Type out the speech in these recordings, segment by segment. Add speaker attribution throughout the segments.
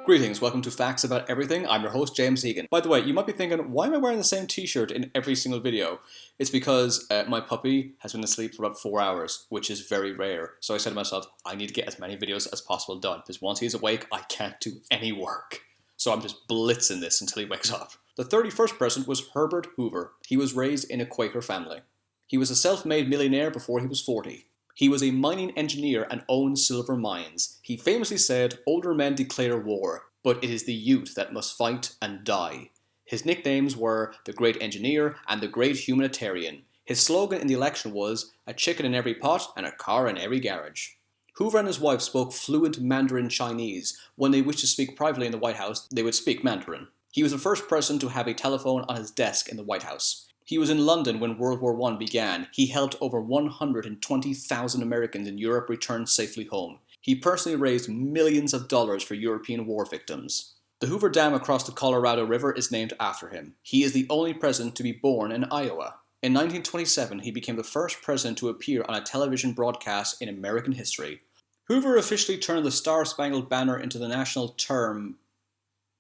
Speaker 1: Greetings, welcome to Facts About Everything. I'm your host, James Egan. By the way, you might be thinking, why am I wearing the same t-shirt in every single video? It's because my puppy has been asleep for about 4 hours, which is very rare. So I said to myself, I need to get as many videos as possible done, because once he's awake, I can't do any work. So I'm just blitzing this until he wakes up. The 31st person was Herbert Hoover. He was raised in a Quaker family. He was a self-made millionaire before he was 40. He was a mining engineer and owned silver mines. He famously said, "Older men declare war, but it is the youth that must fight and die." His nicknames were the Great Engineer and the Great Humanitarian. His slogan in the election was, "A chicken in every pot and a car in every garage." Hoover and his wife spoke fluent Mandarin Chinese. When they wished to speak privately in the White House, they would speak Mandarin. He was the first person to have a telephone on his desk in the White House. He was in London when World War I began. He helped over 120,000 Americans in Europe return safely home. He personally raised millions of dollars for European war victims. The Hoover Dam across the Colorado River is named after him. He is the only president to be born in Iowa. In 1927, he became the first president to appear on a television broadcast in American history. Hoover officially turned the Star-Spangled Banner into the national term...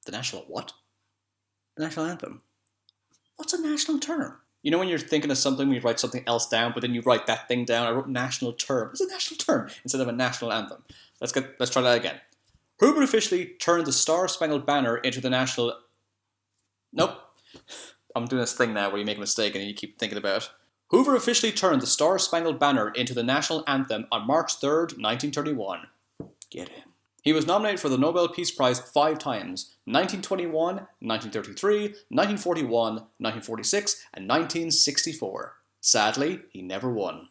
Speaker 1: The national what? The national anthem. What's a national term? You know when you're thinking of something, when you write something else down, but then you write that thing down? I wrote national term. It's a national term instead of a national anthem. Let's try that again. Hoover officially turned the Star-Spangled Banner into the national... Nope. I'm doing this thing now where you make a mistake and you keep thinking about it. Hoover officially turned the Star-Spangled Banner into the national anthem on March 3rd, 1931. Get in. He was nominated for the Nobel Peace Prize 5 times, 1921, 1933, 1941, 1946, and 1964. Sadly, he never won.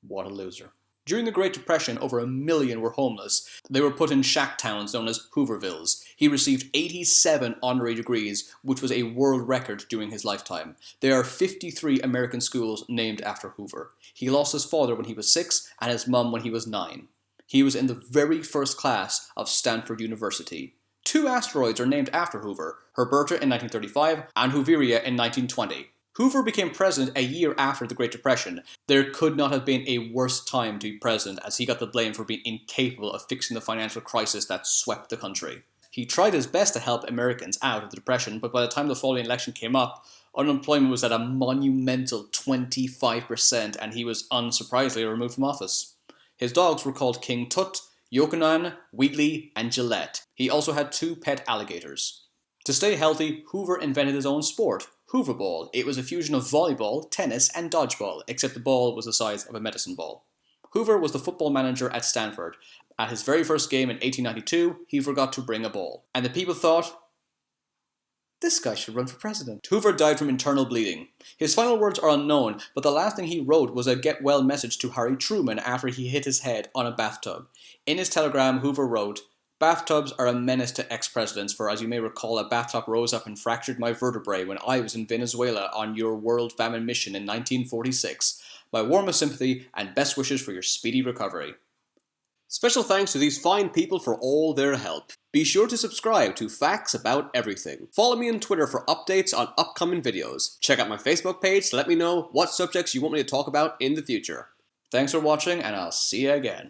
Speaker 1: What a loser. During the Great Depression, over 1 million were homeless. They were put in shack towns known as Hoovervilles. He received 87 honorary degrees, which was a world record during his lifetime. There are 53 American schools named after Hoover. He lost his father when he was 6 and his mum when he was 9. He was in the very first class of Stanford University. 2 asteroids are named after Hoover, Herberta in 1935 and Hooveria in 1920. Hoover became president a year after the Great Depression. There could not have been a worse time to be president, as he got the blame for being incapable of fixing the financial crisis that swept the country. He tried his best to help Americans out of the Depression, but by the time the following election came up, unemployment was at a monumental 25%, and he was unsurprisingly removed from office. His dogs were called King Tut, Yochanan, Wheatley, and Gillette. He also had 2 pet alligators. To stay healthy, Hoover invented his own sport, Hooverball. It was a fusion of volleyball, tennis, and dodgeball, except the ball was the size of a medicine ball. Hoover was the football manager at Stanford. At his very first game in 1892, he forgot to bring a ball. And the people thought, this guy should run for president. Hoover died from internal bleeding. His final words are unknown, but the last thing he wrote was a get well message to Harry Truman after he hit his head on a bathtub. In his telegram, Hoover wrote, "Bathtubs are a menace to ex-presidents, for as you may recall, a bathtub rose up and fractured my vertebrae when I was in Venezuela on your world famine mission in 1946. My warmest sympathy and best wishes for your speedy recovery." Special thanks to these fine people for all their help. Be sure to subscribe to Facts About Everything. Follow me on Twitter for updates on upcoming videos. Check out my Facebook page to let me know what subjects you want me to talk about in the future. Thanks for watching, and I'll see you again.